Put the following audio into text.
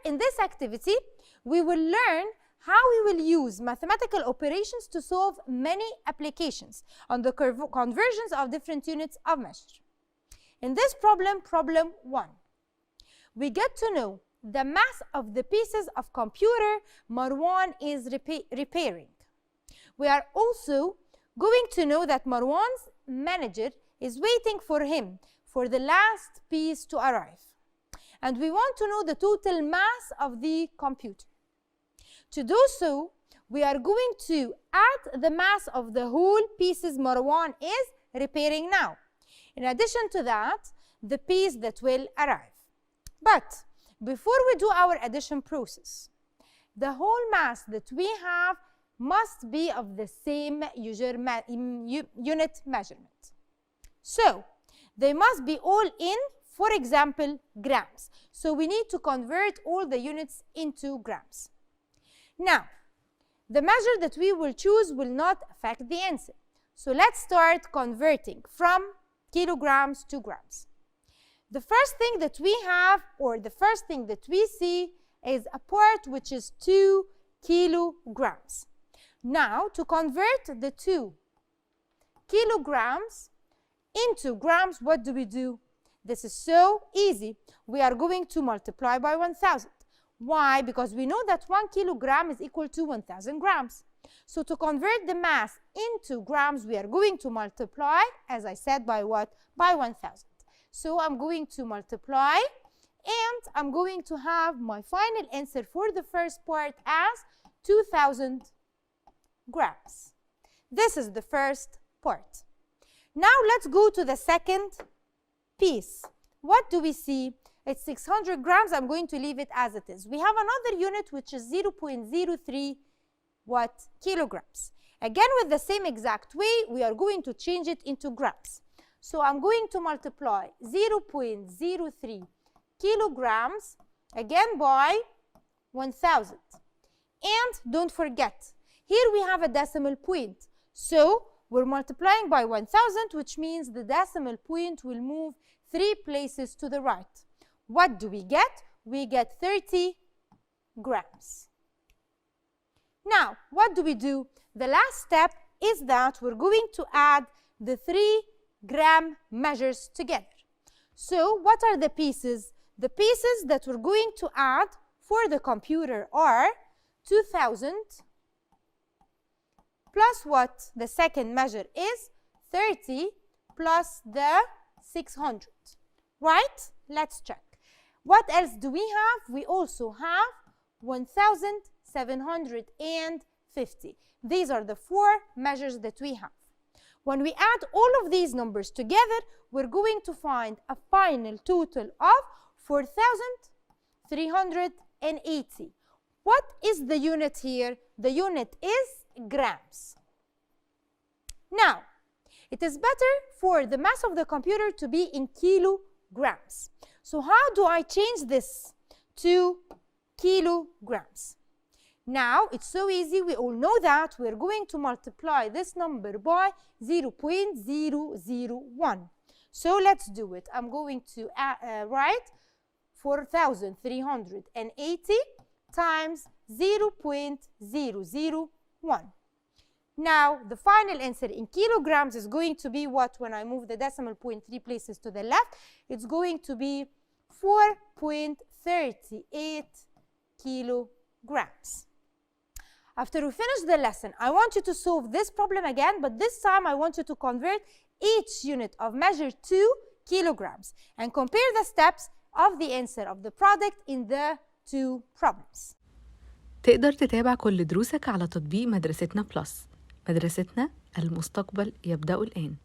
in this activity, we will learn how we will use mathematical operations to solve many applications on the conversions of different units of measure. In this problem, problem 1, we get to know the mass of the pieces of computer Marwan is repairing. We are also going to know that Marwan's manager is waiting for him for the last piece to arrive. And we want to know the total mass of the computer. To do so, we are going to add the mass of the whole pieces Marwan is repairing now. In addition to that, the piece that will arrive. But before we do our addition process, the whole mass that we have must be of the same unit measurement. So, they must be all in, for example, grams. So we need to convert all the units into grams. Now, the measure that we will choose will not affect the answer. So let's start converting from kilograms to grams. The first thing that we have, or the first thing that we see, is a part which is 2 kilograms. Now, to convert the 2 kilograms into grams, what do? This is so easy. We are going to multiply by 1,000. Why? Because we know that 1 kilogram is equal to 1,000 grams. So to convert the mass into grams, we are going to multiply, as I said, by what? By 1,000. So I'm going to multiply, and I'm going to have my final answer for the first part as 2,000 grams. This is the first part. Now let's go to the second piece. What do we see? It's 600 grams. I'm going to leave it as it is. We have another unit which is 0.03 kilograms. Again, with the same exact way, we are going to change it into grams. So I'm going to multiply 0.03 kilograms again by 1,000. And don't forget, here we have a decimal point. So we're multiplying by 1,000, which means the decimal point will move 3 places to the right. What do we get? We get 30 grams. Now, what do? The last step is that we're going to add the 3 gram measures together. So, what are the pieces? The pieces that we're going to add for the computer are 2,000 plus what the second measure is, 30 plus the 600. Right? Let's check. What else do we have? We also have 1,750. These are the 4 measures that we have. When we add all of these numbers together, we're going to find a final total of 4,380. What is the unit here? The unit is grams. Now, it is better for the mass of the computer to be in kilograms. So how do I change this to kilograms? Now, it's so easy. We all know that we're going to multiply this number by 0.001. So let's do it. I'm going to write 4,380 times 0.001. Now, the final answer in kilograms is going to be what? When I move the decimal point 3 places to the left, it's going to be 4.38 kilograms. After we finish the lesson, I want you to solve this problem again, but this time I want you to convert each unit of measure to kilograms and compare the steps of the answer of the product in the 2 problems. تقدر تتابع كل دروسك على تطبيق مدرستنا بلس. مدرستنا، المستقبل يبدأ الآن.